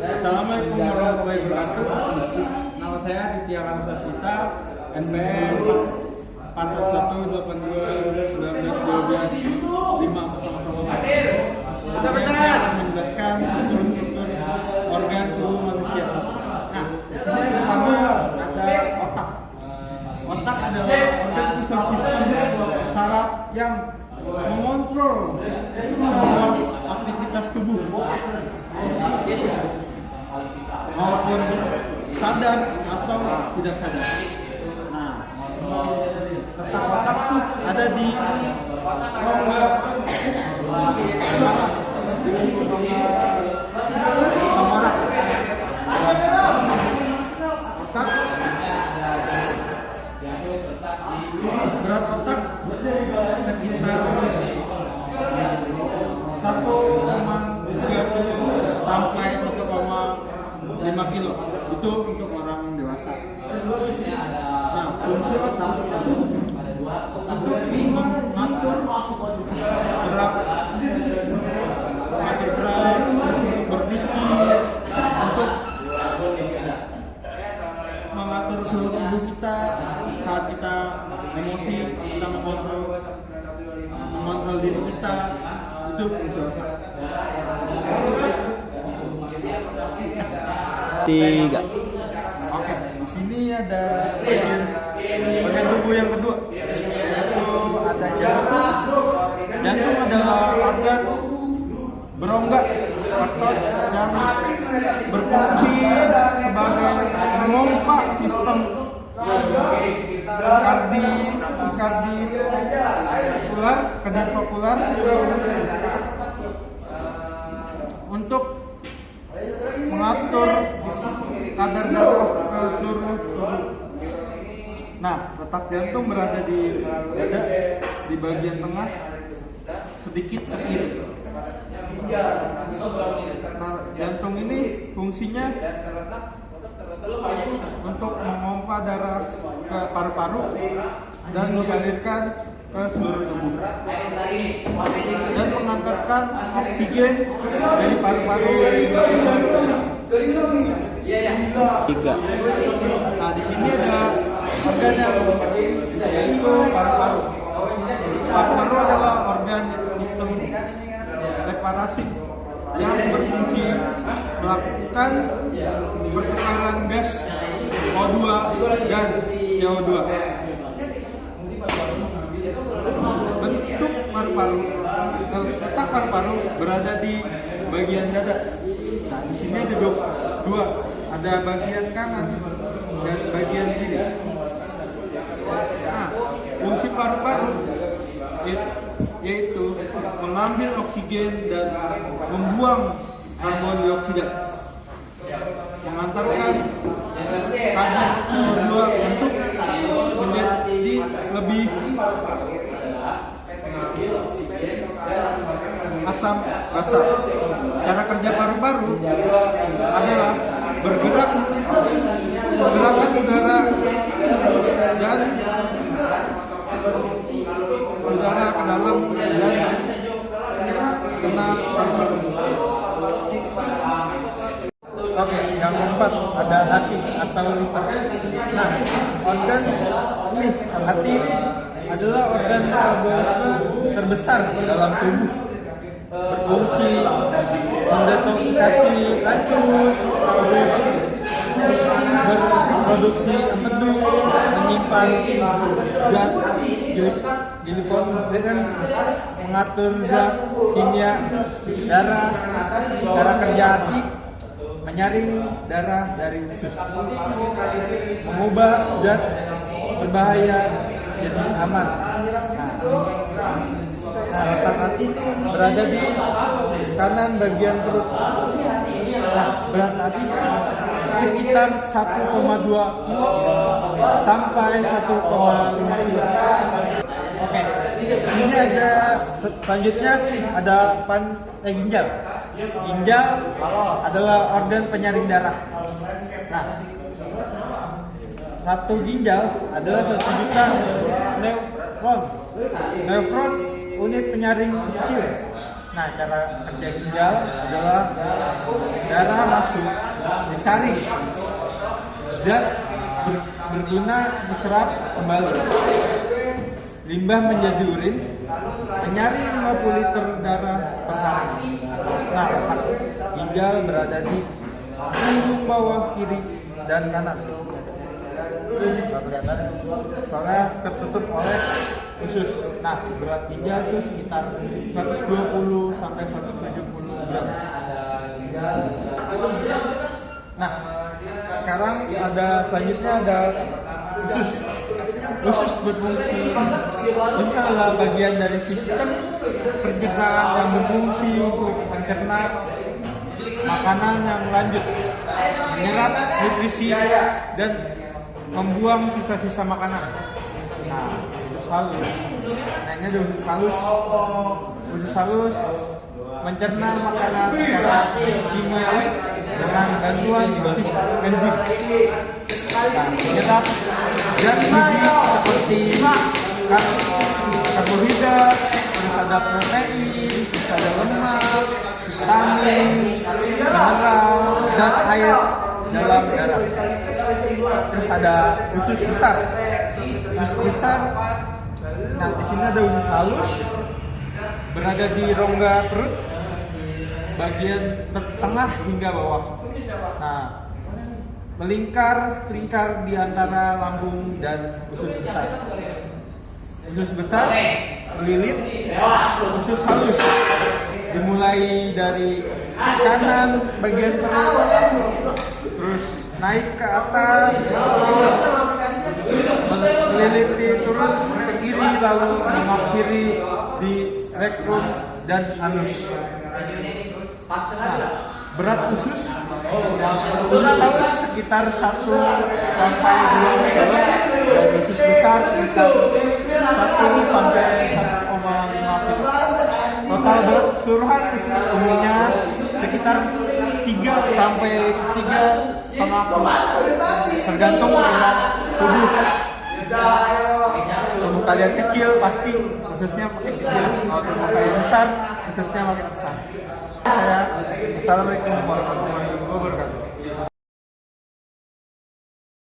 Assalamualaikum warahmatullahi wabarakatuh. Nama saya Aditya Karusasmita, NPM 41821912 Saya akan menjelaskan struktur organ tubuh manusia. Nah, di sini pertama ada otak. Otak adalah organ pusat sistem saraf yang mengontrol semua aktivitas tubuh, maupun sadar atau tidak sadar. Nah, letak otak tuh ada di rongga tengkorak. Otak, berat otak sekitar 1,3 kilo sampai 1,5 kilo. Itu untuk orang dewasa. Nah, fungsi otak untuk mengatur gerak, untuk berpikir, untuk mengatur suhu tubuh kita saat kita emosi, kita mengontrol diri kita. Itu fungsi otak. 3. Oke, di sini ada bagian tubuh yang kedua, yaitu ada jantung. Jantung adalah organ berongga otot yang berfungsi sebagai pemompa sistem kardiovaskular untuk mengatur kadar darah ke seluruh tubuh. Nah, letak jantung berada di dada, di bagian tengah, sedikit ke kiri. Nah, jantung ini fungsinya untuk memompa darah ke paru-paru dan dialirkan ke seluruh tubuh dan mengantarkan oksigen dari paru-paru ke seluruh tubuh. 3. Nah, di sini ada organ yang yaitu paru-paru. Paru-paru adalah organ sistem reparasi yang berfungsi melakukan pertukaran gas O2 dan CO2. Bentuk paru-paru, letak paru-paru berada di bagian dada. Nah, di sini ada dua, ada bagian kanan dan bagian kiri. Nah, fungsi paru-paru yaitu mengambil oksigen dan membuang karbon dioksida, mengantarkan kadar CO2 untuk menjadi lebih asam basa. Cara kerja paru-paru adalah bergerak pergerakan udara dan udara ke dalam dan kena paru-paru. Oke, yang keempat ada hati atau liver. Nah, organ ini, hati ini adalah organ metabolisme terbesar dalam tubuh, berfungsi mendetoksifikasi racun, terus berproduksi empedu, menyimpan zat glikon dan mengatur zat kimia darah. Cara kerja hati menyaring darah dari usus, mengubah zat berbahaya jadi aman. Nah, letak hati itu berada di kanan bagian perut. Nah, berat hati itu sekitar 1,2 kilo sampai 1,5 kilo. Oke, ini ada selanjutnya ada ginjal. Ginjal adalah organ penyaring darah. Nah, satu ginjal adalah 1 juta nefron. Nefron unit penyaring kecil Nah, cara kerja ginjal adalah darah masuk disaring, zat berguna diserap kembali, limbah menjadi urin, menyaring 50 liter darah per hari. Nah, letak ginjal berada di ujung bawah kiri dan kanan. Nggak kelihatan, soalnya tertutup oleh usus. Nah, berat ginjal itu sekitar 120 sampai 170 gram. Nah, sekarang selanjutnya ada usus. Usus berfungsi, usus adalah bagian dari sistem pencernaan yang berfungsi untuk mencerna makanan yang lanjut, menyerap nutrisi dan membuang sisa-sisa makanan. Nah, usus halus. Nah, ini ada usus halus. Usus halus mencerna makanan secara kimiawi dengan bantuan enzim. Nah, menyerap zat gizi seperti karbohidrat, terus ada protein, terus ada lemak, vitamin, mineral, dan air dalam darah. Terus ada usus besar. Usus besar. Nah, di sini ada usus halus berada di rongga perut, bagian tengah hingga bawah. Nah, melingkar di antara lambung dan usus besar. Usus besar melilit usus halus, dimulai dari kanan bagian perut, terus naik ke atas, meliliti turun ke kiri, lalu mengakhiri di rektum dan anus. Nah, berat usus halus sekitar 1 sampai 2 kg, dan usus besar sekitar 1 sampai 1,5 kg. Total berat keseluruhan usus umumnya sekitar 3 sampai 3,5 kg, tergantung ukuran tubuh. Tubuh kalian kecil pasti ususnya makin kecil, kalau tubuh kalian besar ususnya makin besar. Assalamualaikum warahmatullahi wabarakatuh.